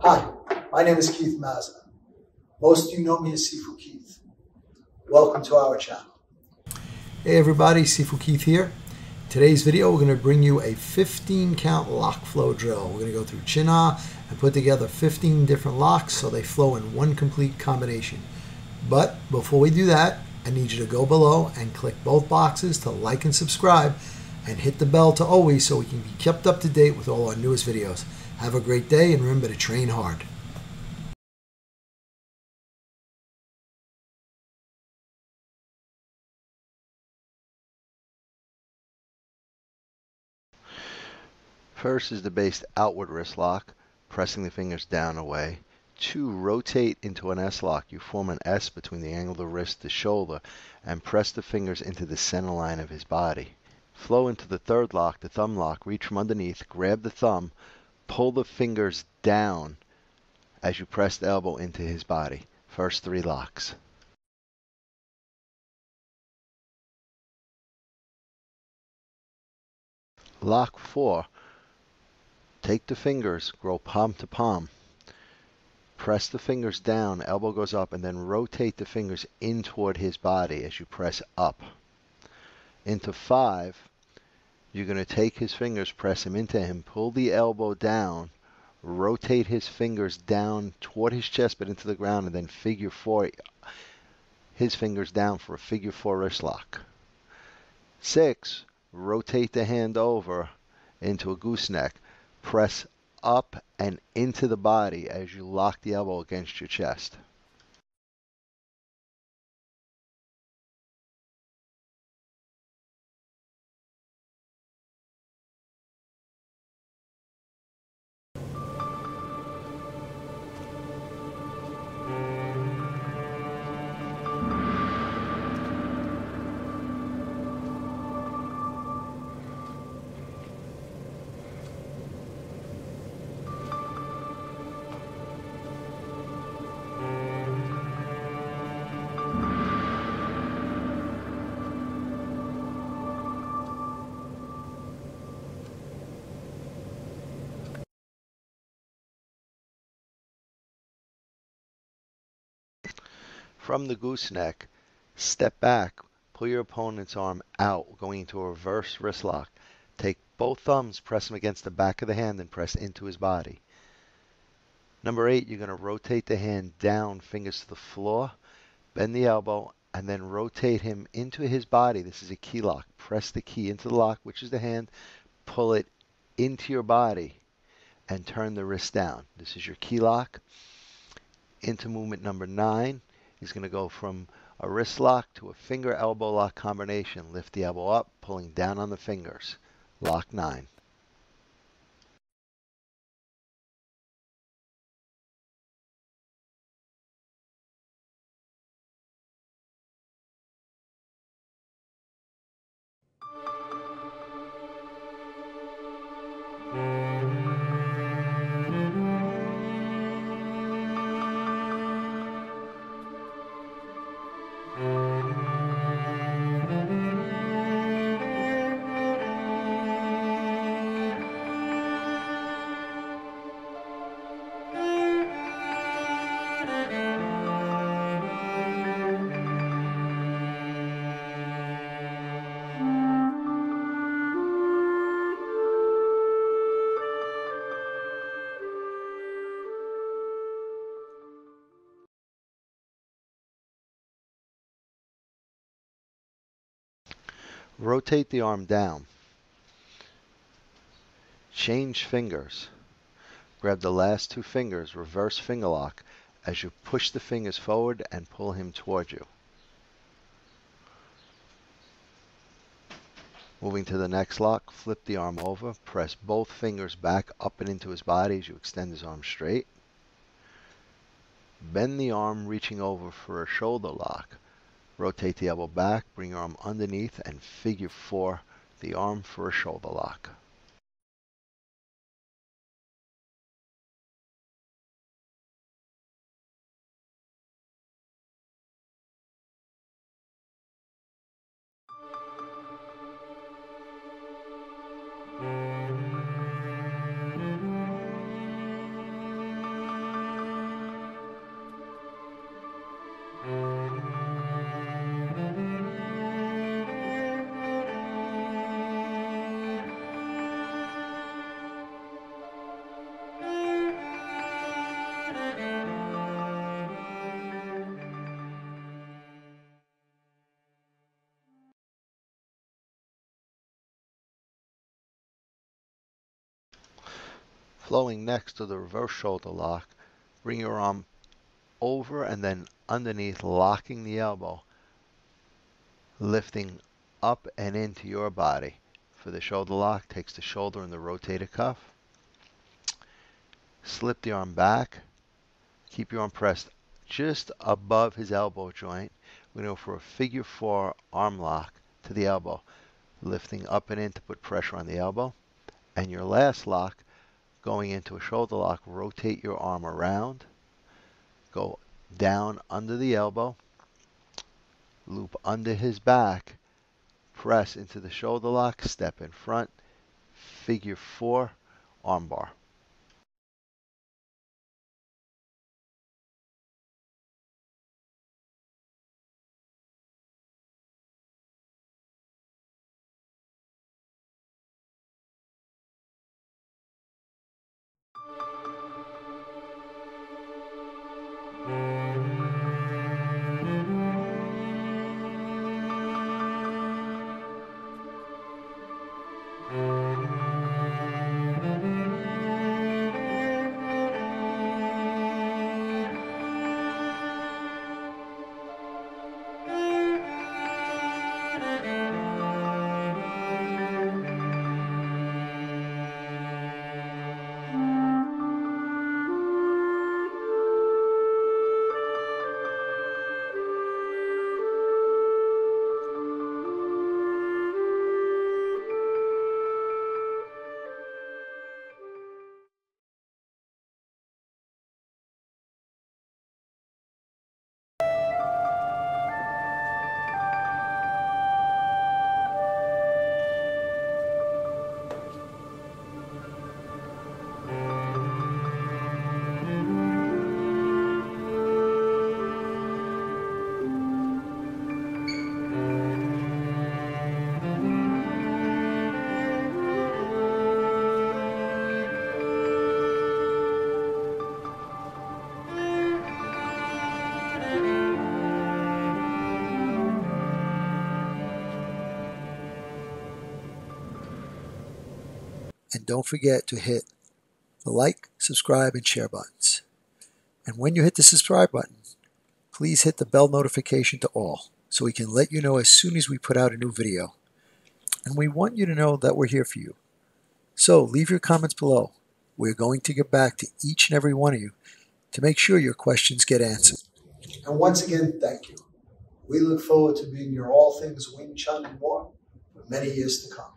Hi, my name is Keith Mazza. Most of you know me as Sifu Keith. Welcome to our channel. Hey everybody, Sifu Keith here. Today's video we're going to bring you a 15 count lock flow drill. We're going to go through Chin Na and put together 15 different locks so they flow in one complete combination. But before we do that, I need you to go below and click both boxes to like and subscribe and hit the bell to always so we can be kept up to date with all our newest videos. Have a great day and remember to train hard. First is the base outward wrist lock, pressing the fingers down away. 2, rotate into an S lock. You form an S between the angle of the wrist to shoulder and press the fingers into the center line of his body. Flow into the third lock, the thumb lock. Reach from underneath, grab the thumb, pull the fingers down as you press the elbow into his body. First 3 locks. Lock 4. Take the fingers, grow palm to palm. Press the fingers down, elbow goes up, and then rotate the fingers in toward his body as you press up. Into 5, you're going to take his fingers, press him into him, pull the elbow down, rotate his fingers down toward his chest but into the ground, and then figure 4 his fingers down for a figure 4 wrist lock. 6, rotate the hand over into a gooseneck. Press up and into the body as you lock the elbow against your chest. From the gooseneck, step back, pull your opponent's arm out, going into a reverse wrist lock. Take both thumbs, press them against the back of the hand, and press into his body. Number 8, you're going to rotate the hand down, fingers to the floor, bend the elbow, and then rotate him into his body. This is a key lock. Press the key into the lock, which is the hand, pull it into your body, and turn the wrist down. This is your key lock. Into movement number 9. He's going to go from a wrist lock to a finger elbow lock combination. Lift the elbow up, pulling down on the fingers. Lock 9. Rotate the arm down. Change fingers. Grab the last 2 fingers, reverse finger lock, as you push the fingers forward and pull him toward you. Moving to the next lock, flip the arm over, press both fingers back up and into his body as you extend his arm straight. Bend the arm, reaching over for a shoulder lock. Rotate the elbow back, bring your arm underneath, and figure 4 the arm for a shoulder lock. Flowing next to the reverse shoulder lock, bring your arm over and then underneath, locking the elbow, lifting up and into your body. For the shoulder lock, takes the shoulder and the rotator cuff. Slip the arm back. Keep your arm pressed just above his elbow joint. We're going to go for a figure 4 arm lock to the elbow, lifting up and in to put pressure on the elbow. And your last lock, going into a shoulder lock, rotate your arm around, go down under the elbow, loop under his back, press into the shoulder lock, step in front, figure 4 arm bar. And don't forget to hit the like, subscribe, and share buttons. And when you hit the subscribe button, please hit the bell notification to all so we can let you know as soon as we put out a new video. And we want you to know that we're here for you. So leave your comments below. We're going to get back to each and every one of you to make sure your questions get answered. And once again, thank you. We look forward to being your all things Wing Chun and more for many years to come.